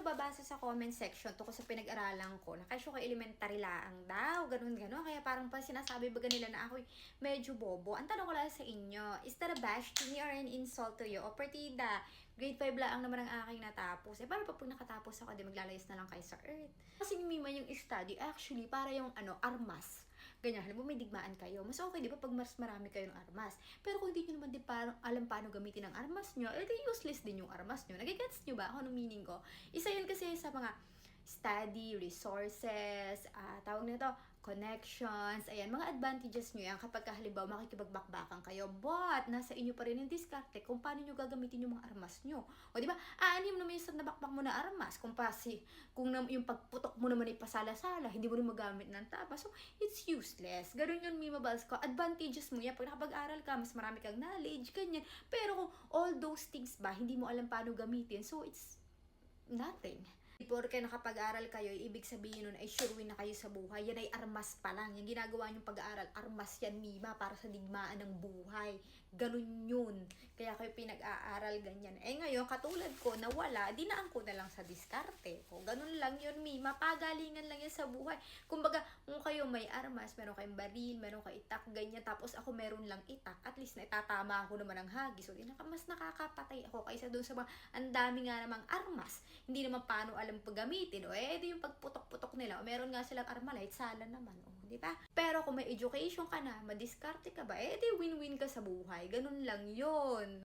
nababasa sa comment section tungkol sa pinag-aralan ko, na kaso kay elementary laang daw, ganun-ganon. Kaya parang pa sinasabi baga nila na ako'y medyo bobo. Ang tanong ko lang sa inyo, is that a bash to me or an insult to you? O partida, grade 5 lang naman ang aking natapos. Paano pa pag nakatapos ako, di maglalayas na lang kayo sa earth? Kasi mima yung study, actually, para yung armas. Ganyan, halimbawa may digmaan kayo. Mas okay, di ba, pag mas marami kayo ng armas. Pero kung hindi nyo naman din parang alam paano gamitin ang armas nyo, edi useless din yung armas nyo. Nagigets nyo ba? Ako anong meaning ko? Isa yun kasi sa mga study, resources, tawag nito, connections, ayan, mga advantages nyo yan kapag halimbawa makikipagbakbakan kayo. But, nasa inyo pa rin yung diskarte kung paano nyo gagamitin yung mga armas nyo. O, di ba? Aanim naman yung sa nabakbak mo na armas. Kung yung pagputok mo naman ay pasala-sala, hindi mo rin magamit ng tama. So, it's useless. Ganun yun, Mima Balls ko. Advantages mo yan. Pag nakapag-aral ka, mas marami kang knowledge, ganyan. Pero kung all those things ba, hindi mo alam paano gamitin, so it's nothing. Porque nakapag-aral kayo, ibig sabihin nun ay sure win na kayo sa buhay. Yan ay armas pa lang. Yung ginagawa niyong pag-aaral, armas yan, Mima, para sa digmaan ng buhay. Ganun yun. Kaya kayo pinag-aaral ganyan. Ngayon, katulad ko, nawala, dinaan ko na lang sa diskarte. O, ganun lang yun, Mima. Pagalingan lang yan sa buhay. Kumbaga, kung kayo may armas, meron kayong baril, meron kayong itak, ganyan. Tapos ako meron lang itak. At least na itatama ako naman ng hagis. So, mas nakakapatay ako kaysa doon sa mga ang dami nga namang armas. Hindi naman paano alam paggamitin, o edi yung pagputok-putok nila, o meron nga silang armalite, sala naman, o, di ba? Pero kung may education ka na, madiskarte ka ba, edi win-win ka sa buhay, ganun lang yun.